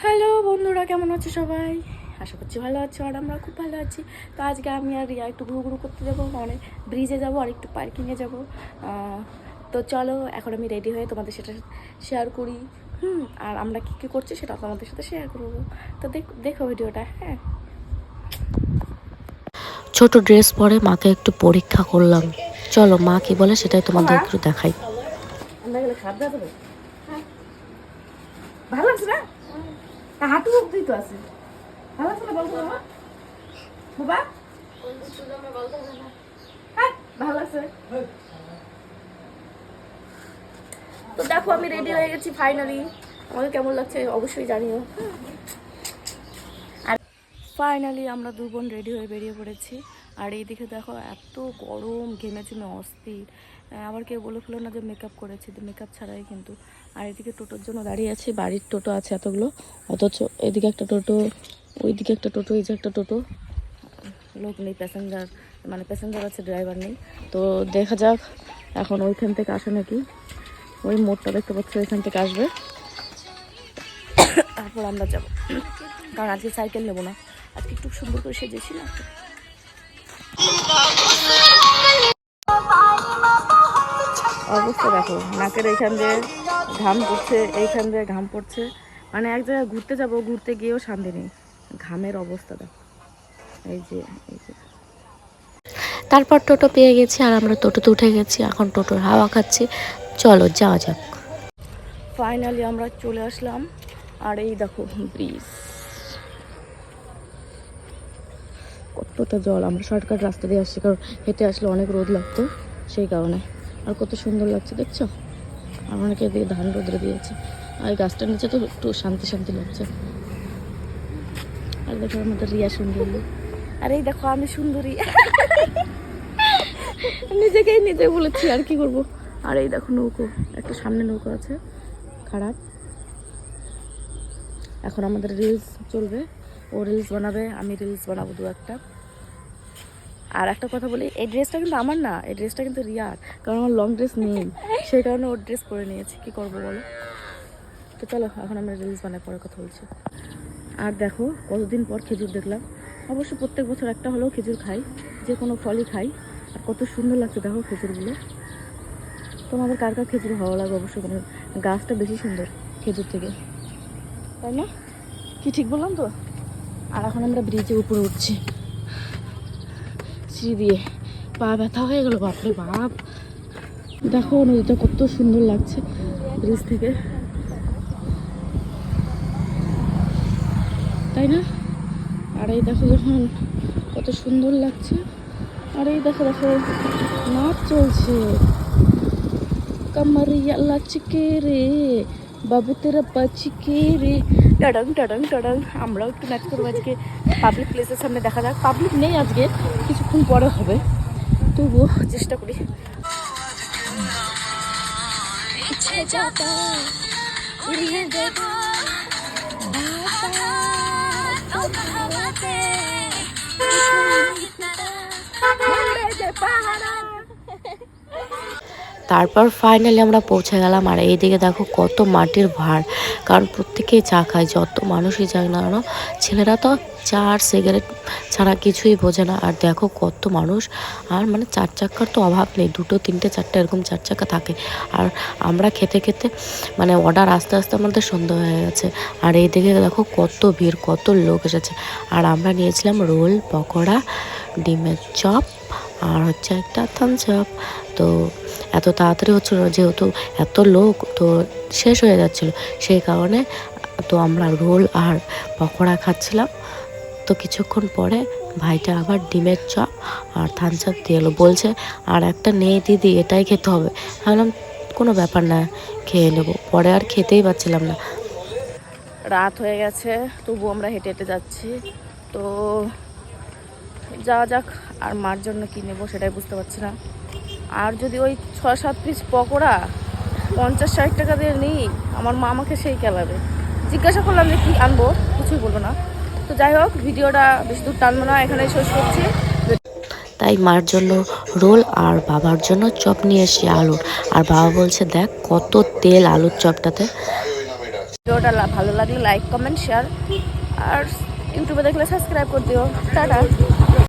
Hello বন্ধুরা, কেমন আছো সবাই? আশা করছি ভালো আছো, আর আমরা খুব ভালো আছি। তো আজকে আমি আর রিয়া একটু ঘুরু করতে যাবো, মানে ব্রিজে যাব আর একটু পার্কিংয়ে যাব। তো চলো এখন আমি রেডি হয়ে তোমাদের সেটা শেয়ার করি। আর আমরা কী কী করছি সেটা তোমাদের সাথে শেয়ার করবো। তো দেখো ভিডিওটা। হ্যাঁ, ছোট ড্রেস পরে মাকে একটু পরীক্ষা করলাম। চলো মা কি বলে সেটাই তোমাদের একটু দেখাই। আমরা গেলে খারাপ দেওয়া যাবে? ভালো লাগছে না? হাঁটু অব্দি তো আছে। ভালো লাগছে না বলতো বাবা? বাবা হ্যাঁ ভালো লাগছে। তো দেখো আমি রেডি হয়ে গেছি ফাইনালি। আমাকে কেমন লাগছে অবশ্যই জানিও। আর ফাইনালি আমরা দু বোন রেডি হয়ে বেরিয়ে পড়েছি। আর এইদিকে দেখো এত গরম, ঘেমে চুমে অস্থির। আবার কেউ বলে ফেলো না যে মেকআপ করেছি, মেকআপ ছাড়াই কিন্তু। আর এদিকে টোটোর জন্য দাঁড়িয়ে আছি, বাড়ির টোটো আছে এতগুলো, অথচ এদিকে একটা টোটো, ওইদিকে একটা টোটো, এই যে একটা টোটো, লোক নেই, প্যাসেঞ্জার, মানে প্যাসেঞ্জার আছে, ড্রাইভার নেই। তো দেখা যাক এখন ওইখান থেকে আসে নাকি। ওই মোড়টা দেখতে পাচ্ছি, ওইখান থেকে আসবে, তারপর আমরা যাব। কারণ আজকে সাইকেল নেবো না, আজকে একটু সুন্দর করে সেজেছি না। অবস্থা দেখো, নাকের এইখান দিয়ে ঘাম পড়ছে, এইখান দিয়ে ঘাম পড়ছে। মানে এক জায়গায় ঘুরতে যাব, ঘুরতে গিয়েও শান্তি নেই, ঘামের অবস্থা দেখো। এই যে তারপর টোটো পেয়ে গেছি আর আমরা টোটোতে উঠে গেছি, এখন টোটোর হাওয়া খাচ্ছি। চলো যাওয়া যাক। ফাইনালি আমরা চলে আসলাম। আর এই দেখো ব্রিজ, কতটা জল। আমরা শর্টকাট রাস্তা দিয়ে আসছি, কারণ হেঁটে আসলে অনেক রোদ লাগতো সেই কারণে। আর কত সুন্দর লাগছে দেখছো। আর অনেকে দিয়ে ধান রোদ্রে দিয়েছে, আর এই গাছটার নিচে তো একটু শান্তি শান্তি লাগছে। আর দেখো আমাদের রিয়া সুন্দরী, আর এই দেখো আমি সুন্দরী। নিজেকেই নিজে বলেছি, আর কি করব। আর এই দেখো নৌকো, একটা সামনে নৌকো আছে খারাপ। এখন আমাদের রিলস চলবে, ও রিলস বানাবে, আমি রিলস বানাবো দু একটা। আর একটা কথা বলি, এই ড্রেসটা কিন্তু আমার না, এই ড্রেসটা কিন্তু রিয়ার, কারণ আমার লং ড্রেস নেই, সেই কারণে ওর ড্রেস পরে নিয়েছি। কি করবো বলো। তো চলো এখন আমরা রিলস বানাই, পরে কথা বলছি। আর দেখো কতদিন পর খেজুর দেখলাম। অবশ্য প্রত্যেক বছর একটা হলেও খেজুর খাই, যে কোনো ফলই খাই। আর কত সুন্দর লাগছে দেখো খেজুরগুলো। তোমাদের কার কার খেজুর ভালো লাগে অবশ্যই, তোমার গাছটা বেশি সুন্দর খেজুর থেকে, তাই না? কি ঠিক বললাম তো? আর এখন আমরা ব্রিজের উপরে উঠছি সিঁড়ি দিয়ে, পা ব্যথা হয়ে গেল, বাপরে বাপ। দেখো নদীটা কত সুন্দর লাগছে ব্রিজ থেকে, তাই না? আর এই দেখো যখন কত সুন্দর লাগছে। আর এই দেখো দেখো নাচ চলছে, কামারিয়া লাচকে রে বাবু তেরা বাচিকে রে, টাডাং টাডাং টাডাং। আমরাও একটু নাচ করবো আজকে, পাবলিক প্লেসের সামনে। দেখা যাক, পাবলিক নেই আজকে, কিছুক্ষণ পরে হবে, তবুও চেষ্টা করি। তারপর ফাইনালি আমরা পৌঁছে গেলাম। আর এইদিকে দেখো কত মাটির ভাড়, কারণ প্রত্যেকেই চা খায়, যত মানুষই যাক না কেন। ছেলেরা তো চা আর সিগারেট ছাড়া কিছুই বোঝে না। আর দেখো কত মানুষ, আর মানে চার চাক্কার তো অভাব নেই, দুটো তিনটে চারটে এরকম চার চাক্কা থাকে। আর আমরা খেতে খেতে মানে অর্ডার আস্তে আস্তে আমাদের সন্ধ্যা হয়ে গেছে। আর এইদিকে দেখো কত ভিড়, কত লোক এসেছে। আর আমরা নিয়েছিলাম রোল, পকোড়া, ডিমের চপ, আর হচ্ছে একটা থামস আপ। তো এত তাড়াতাড়ি হচ্ছিল যেহেতু এত লোক, তো শেষ হয়ে যাচ্ছিল সেই কারণে। তো আমরা রোল আর পকোড়া খাচ্ছিলাম। তো কিছুক্ষণ পরে ভাইটা আবার ডিমের চপ আর থামস আপ দিয়ে এলো, বলছে আর একটা নেই দিদি, এটাই খেতে হবে। ভাবলাম কোনো ব্যাপার না, খেয়ে নেবো। পরে আর খেতেই পাচ্ছিলাম না। রাত হয়ে গেছে, তবু আমরা হেঁটে হেঁটে যাচ্ছি। তো যাওয়া যাক। আর মার জন্য কী নেবো সেটাই বুঝতে পারছি না। আর যদি ওই 6-7 পিস পকোড়া 50-60 টাকা দিয়ে নিই, আমার মা আমাকে সেই কেলাবে। জিজ্ঞাসা করলাম যে কী আনবো, কিছুই বলবো না। তো যাই হোক, ভিডিওটা বেশি দূর টানবো না, এখানেই শেষ করছি। তাই মার জন্য রোল আর বাবার জন্য চপ নিয়ে এসি আলুর। আর বাবা বলছে দেখ কত তেল আলুর চপটাতে। ভিডিওটা ভালো লাগলে লাইক কমেন্ট শেয়ার আর ইউটিউবে দেখলে সাবস্ক্রাইব করে দিও। টাটা।